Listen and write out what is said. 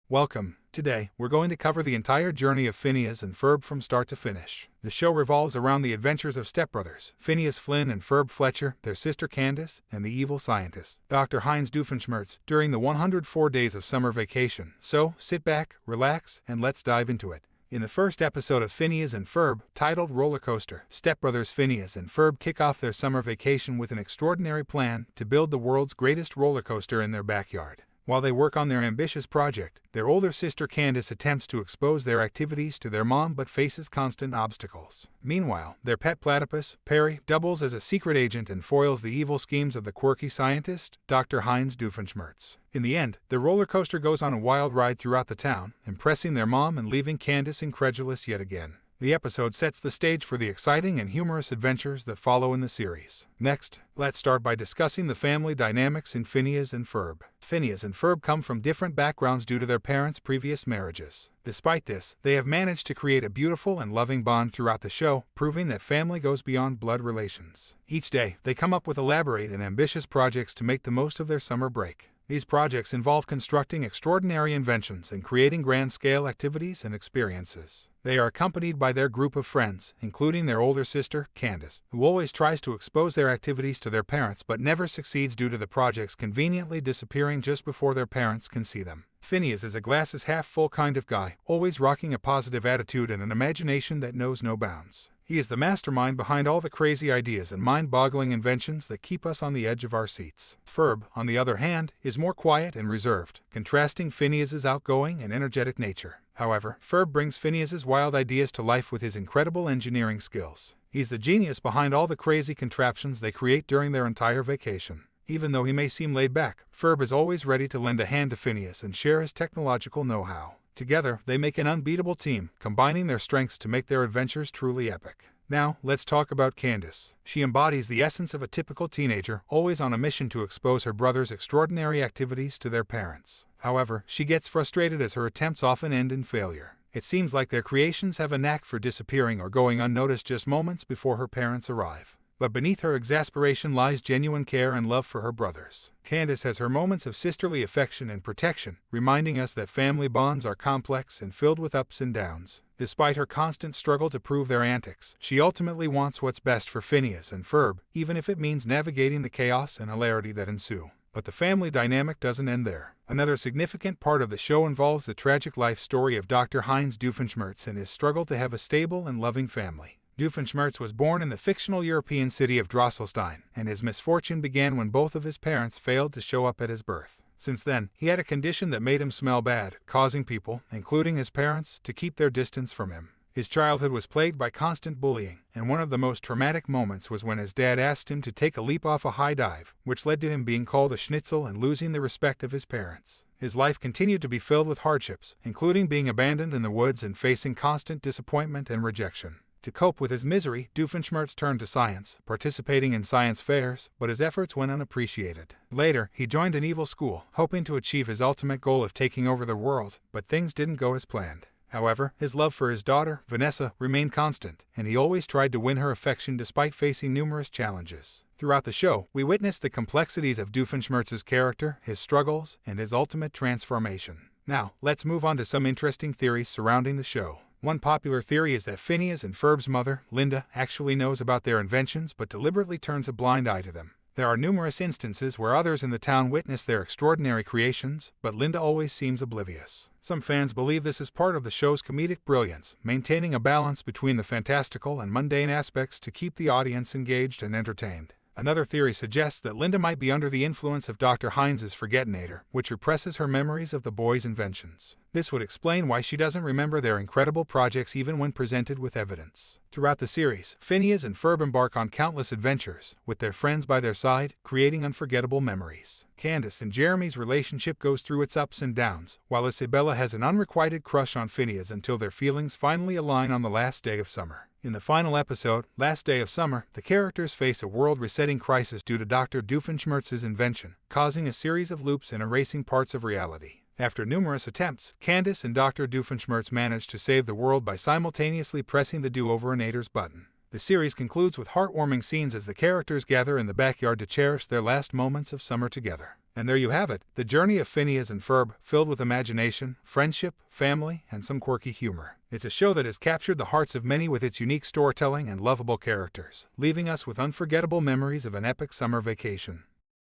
Welcome. Today, we're going to cover the entire journey of Phineas and Ferb from start to finish. The show revolves around the adventures of stepbrothers, Phineas Flynn and Ferb Fletcher, their sister Candace, and the evil scientist, Dr. Heinz Doofenshmirtz, during the 104 days of summer vacation. So, sit back, relax, and let's dive into it. In the first episode of Phineas and Ferb, titled Roller Coaster, stepbrothers Phineas and Ferb kick off their summer vacation with an extraordinary plan to build the world's greatest roller coaster in their backyard. While they work on their ambitious project, their older sister Candace attempts to expose their activities to their mom but faces constant obstacles. Meanwhile, their pet platypus, Perry, doubles as a secret agent and foils the evil schemes of the quirky scientist, Dr. Heinz Doofenshmirtz. In the end, the roller coaster goes on a wild ride throughout the town, impressing their mom and leaving Candace incredulous yet again. The episode sets the stage for the exciting and humorous adventures that follow in the series. Next, let's start by discussing the family dynamics in Phineas and Ferb. Phineas and Ferb come from different backgrounds due to their parents' previous marriages. Despite this, they have managed to create a beautiful and loving bond throughout the show, proving that family goes beyond blood relations. Each day, they come up with elaborate and ambitious projects to make the most of their summer break. These projects involve constructing extraordinary inventions and creating grand-scale activities and experiences. They are accompanied by their group of friends, including their older sister, Candace, who always tries to expose their activities to their parents but never succeeds due to the projects conveniently disappearing just before their parents can see them. Phineas is a glass-is-half-full kind of guy, always rocking a positive attitude and an imagination that knows no bounds. He is the mastermind behind all the crazy ideas and mind-boggling inventions that keep us on the edge of our seats. Ferb, on the other hand, is more quiet and reserved, contrasting Phineas's outgoing and energetic nature. However, Ferb brings Phineas's wild ideas to life with his incredible engineering skills. He's the genius behind all the crazy contraptions they create during their entire vacation. Even though he may seem laid back, Ferb is always ready to lend a hand to Phineas and share his technological know-how. Together, they make an unbeatable team, combining their strengths to make their adventures truly epic. Now, let's talk about Candace. She embodies the essence of a typical teenager, always on a mission to expose her brother's extraordinary activities to their parents. However, she gets frustrated as her attempts often end in failure. It seems like their creations have a knack for disappearing or going unnoticed just moments before her parents arrive. But beneath her exasperation lies genuine care and love for her brothers. Candace has her moments of sisterly affection and protection, reminding us that family bonds are complex and filled with ups and downs. Despite her constant struggle to prove their antics, she ultimately wants what's best for Phineas and Ferb, even if it means navigating the chaos and hilarity that ensue. But the family dynamic doesn't end there. Another significant part of the show involves the tragic life story of Dr. Heinz Doofenshmirtz and his struggle to have a stable and loving family. Doofenshmirtz was born in the fictional European city of Drosselstein, and his misfortune began when both of his parents failed to show up at his birth. Since then, he had a condition that made him smell bad, causing people, including his parents, to keep their distance from him. His childhood was plagued by constant bullying, and one of the most traumatic moments was when his dad asked him to take a leap off a high dive, which led to him being called a schnitzel and losing the respect of his parents. His life continued to be filled with hardships, including being abandoned in the woods and facing constant disappointment and rejection. To cope with his misery, Doofenshmirtz turned to science, participating in science fairs, but his efforts went unappreciated. Later, he joined an evil school, hoping to achieve his ultimate goal of taking over the world, but things didn't go as planned. However, his love for his daughter, Vanessa, remained constant, and he always tried to win her affection despite facing numerous challenges. Throughout the show, we witness the complexities of Doofenshmirtz's character, his struggles, and his ultimate transformation. Now, let's move on to some interesting theories surrounding the show. One popular theory is that Phineas and Ferb's mother, Linda, actually knows about their inventions but deliberately turns a blind eye to them. There are numerous instances where others in the town witness their extraordinary creations, but Linda always seems oblivious. Some fans believe this is part of the show's comedic brilliance, maintaining a balance between the fantastical and mundane aspects to keep the audience engaged and entertained. Another theory suggests that Linda might be under the influence of Dr. Heinz's Forgetinator, which represses her memories of the boys' inventions. This would explain why she doesn't remember their incredible projects even when presented with evidence. Throughout the series, Phineas and Ferb embark on countless adventures, with their friends by their side, creating unforgettable memories. Candace and Jeremy's relationship goes through its ups and downs, while Isabella has an unrequited crush on Phineas until their feelings finally align on the last day of summer. In the final episode, Last Day of Summer, the characters face a world-resetting crisis due to Dr. Doofenshmirtz's invention, causing a series of loops and erasing parts of reality. After numerous attempts, Candace and Dr. Doofenshmirtz manage to save the world by simultaneously pressing the do-over-inator's button. The series concludes with heartwarming scenes as the characters gather in the backyard to cherish their last moments of summer together. And there you have it, the journey of Phineas and Ferb, filled with imagination, friendship, family, and some quirky humor. It's a show that has captured the hearts of many with its unique storytelling and lovable characters, leaving us with unforgettable memories of an epic summer vacation.